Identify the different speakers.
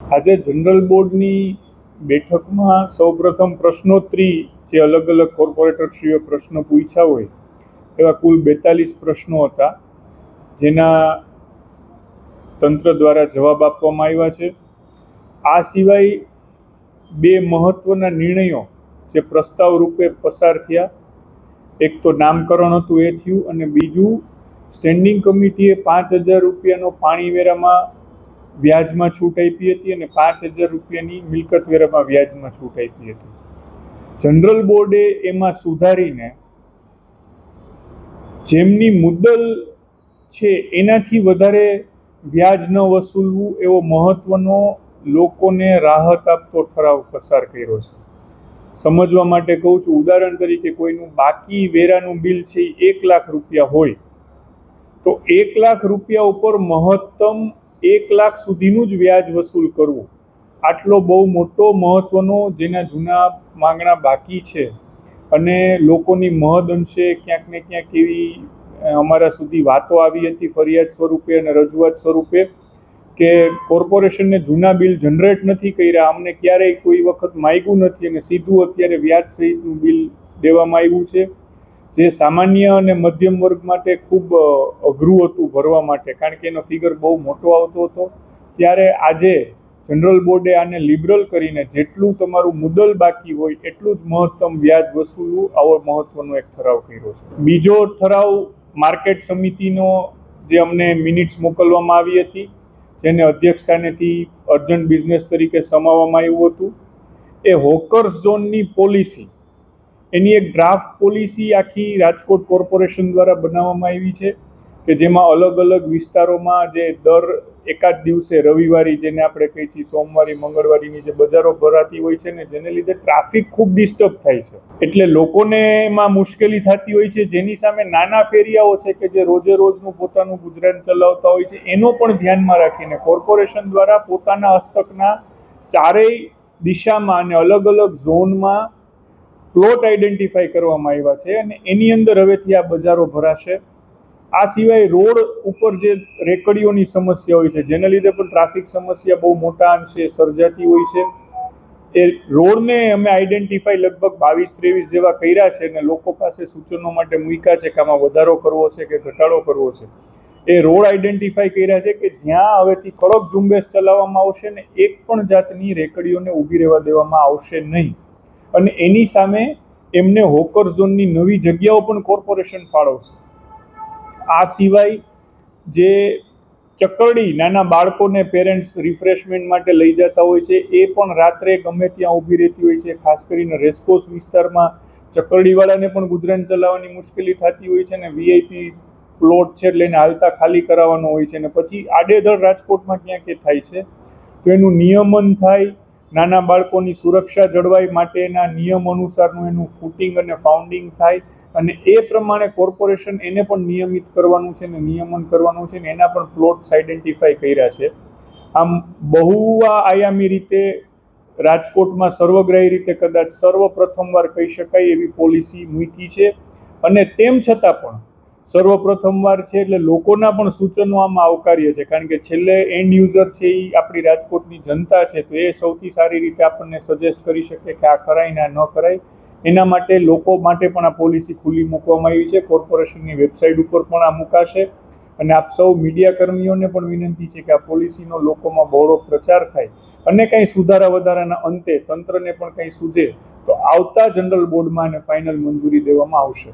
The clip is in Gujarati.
Speaker 1: આજે જનરલ બોર્ડની બેઠકમાં સૌપ્રથમ પ્રશ્નોત્તરી જે અલગ અલગ કોર્પોરેટરશ્રીઓ પ્રશ્નો પૂછ્યા હોય એવા કુલ 42 પ્રશ્નો હતા, જેના તંત્ર દ્વારા જવાબ આપવામાં આવ્યા છે. આ સિવાય બે મહત્વના નિર્ણયો જે પ્રસ્તાવ રૂપે પસાર થયા, એક તો નામકરણ હતું એ થયું, અને બીજું સ્ટેન્ડિંગ કમિટીએ 5,000 રૂપિયાનો પાણી વેરામાં વ્યાજમાં છૂટ આપી હતી અને 5,000 રૂપિયાની મિલકત વેરામાં વ્યાજમાં છૂટ આપી હતી. જનરલ બોર્ડે એમાં સુધારીને જેમની મુદ્દલ છે એનાથી વધારે વ્યાજ ન વસૂલવું એવો મહત્વનો લોકોને રાહત આપતો ઠરાવ પસાર કર્યો છે. સમજવા માટે કહું છું, ઉદાહરણ તરીકે કોઈનું બાકી વેરાનું બિલ છે એ 1 લાખ રૂપિયા હોય તો 1 લાખ રૂપિયા ઉપર મહત્તમ 1 લાખ સુધીનું જ વ્યાજ વસૂલ કરવું, આટલો બહુ મોટો મહત્વનો જેના જૂના માંગણા બાકી છે અને લોકોની મહદ અંશે ક્યાંક ને ક્યાંક એવી અમારા સુધી વાતો આવી હતી ફરિયાદ સ્વરૂપે અને રજૂઆત સ્વરૂપે કે કોર્પોરેશનને જૂના બિલ જનરેટ નથી કર્યા, અમને ક્યારેય કોઈ વખત માગ્યું નથી અને સીધું અત્યારે વ્યાજ સહિતનું બિલ દેવામાં આવ્યું છે, જે સામાન્ય અને મધ્યમ વર્ગ માટે ખૂબ અઘરું હતું ભરવા માટે, કારણ કે એનો ફિગર બહુ મોટો આવતો હતો. ત્યારે આજે જનરલ બોર્ડે આને લિબરલ કરીને જેટલું તમારું મુદ્દલ બાકી હોય એટલું જ મહત્તમ વ્યાજ વસૂલવું, આવો મહત્વનો એક ઠરાવ કર્યો છે. બીજો ઠરાવ માર્કેટ સમિતિનો જે અમને મિનિટ્સ મોકલવામાં આવી હતી, જેને અધ્યક્ષ સ્થાનેથી અર્જન્ટ બિઝનેસ તરીકે સમાવવામાં આવ્યું હતું, એ હોકર્સ ઝોનની પોલિસી, એની એક ડ્રાફ્ટ પોલિસી આખી રાજકોટ કોર્પોરેશન દ્વારા બનાવવામાં આવી છે કે જેમાં અલગ અલગ વિસ્તારોમાં જે દર એકાદ દિવસે રવિવારી, જેને આપણે કહીએ છીએ સોમવારી મંગળવારીની જે બજારો ભરાતી હોય છે ને, જેને લીધે ટ્રાફિક ખૂબ ડિસ્ટર્બ થાય છે, એટલે લોકોને એમાં મુશ્કેલી થતી હોય છે. જેની સામે નાના ફેરિયાઓ છે કે જે રોજે રોજનું પોતાનું ગુજરાન ચલાવતા હોય છે, એનો પણ ધ્યાનમાં રાખીને કોર્પોરેશન દ્વારા પોતાના હસ્તકના ચારેય દિશામાં અને અલગ અલગ ઝોનમાં પ્લોટ આઈડેન્ટિફાઈ કરવામાં આવ્યા છે અને એની અંદર હવેથી આ બજારો ભરાશે. આ સિવાય રોડ ઉપર જે રેકડીઓની સમસ્યા હોય છે, જેના લીધે પણ ટ્રાફિક સમસ્યા બહુ મોટા અંશે સર્જાતી હોય છે, એ રોડને અમે આઈડેન્ટિફાઈ લગભગ 22-23 જેવા કર્યા છે અને લોકો પાસે સૂચનો માટે મૂક્યા છે કે આમાં વધારો કરવો છે કે ઘટાડો કરવો છે. એ રોડ આઈડેન્ટિફાઈ કર્યા છે કે જ્યાં હવેથી કડક ઝુંબેશ ચલાવવામાં આવશે ને એક પણ જાતની રેકડીઓને ઊભી રહેવા દેવામાં આવશે નહીં, અને એની સામે એમને હોકર ઝોનની નવી જગ્યાઓ પણ કોર્પોરેશન ફાળવશે. આ સિવાય જે ચકરડી નાના બાળકોને પેરેન્ટ્સ રિફ્રેશમેન્ટ માટે લઈ જતા હોય છે, એ પણ રાત્રે ગમે ત્યાં ઊભી રહેતી હોય છે. ખાસ કરીને રેસકોર્સ વિસ્તારમાં ચકરડીવાળાને પણ ગુજરાન ચલાવવાની મુશ્કેલી થતી હોય છે અને વીઆઈપી પ્લોટ છે એટલે એને હાલતા ખાલી કરાવવાનો હોય છે અને પછી આડેધડ રાજકોટમાં ક્યાંક એ થાય છે. તો એનું નિયમન થાય, નાના બાળકોની સુરક્ષા જળવાય માટેના નિયમ અનુસારનું એનું ફૂટિંગ અને ફાઉન્ડિંગ થાય, અને એ પ્રમાણે કોર્પોરેશન એને પણ નિયમિત કરવાનું છે ને નિયમન કરવાનું છે ને એના પણ પ્લોટ્સ આઈડેન્ટિફાઈ કર્યા છે. આમ બહુઆયામી રીતે રાજકોટમાં સર્વગ્રાહી રીતે કદાચ સર્વપ્રથમવાર કહી શકાય એવી પોલિસી મૂકી છે, અને તેમ છતાં પણ સર્વપ્રથમવાર છે એટલે લોકોના પણ સૂચનો આમાં આવકાર્ય છે, કારણ કે છેલ્લે એન્ડ યુઝર છે એ આપણી રાજકોટની જનતા છે, તો એ સૌથી સારી રીતે આપણને સજેસ્ટ કરી શકે કે આ કરાય ને આ ન કરાય. એના માટે લોકો માટે પણ આ પોલિસી ખુલ્લી મૂકવામાં આવી છે. કોર્પોરેશનની વેબસાઇટ ઉપર પણ આ મુકાશે, અને આપ સૌ મીડિયા કર્મીઓને પણ વિનંતી છે કે આ પોલિસીનો લોકોમાં બહોળો પ્રચાર થાય અને કંઈ સુધારા વધારાના અંતે તંત્રને પણ કંઈ સૂઝે તો આવતા જનરલ બોર્ડમાં અને ફાઇનલ મંજૂરી દેવામાં આવશે.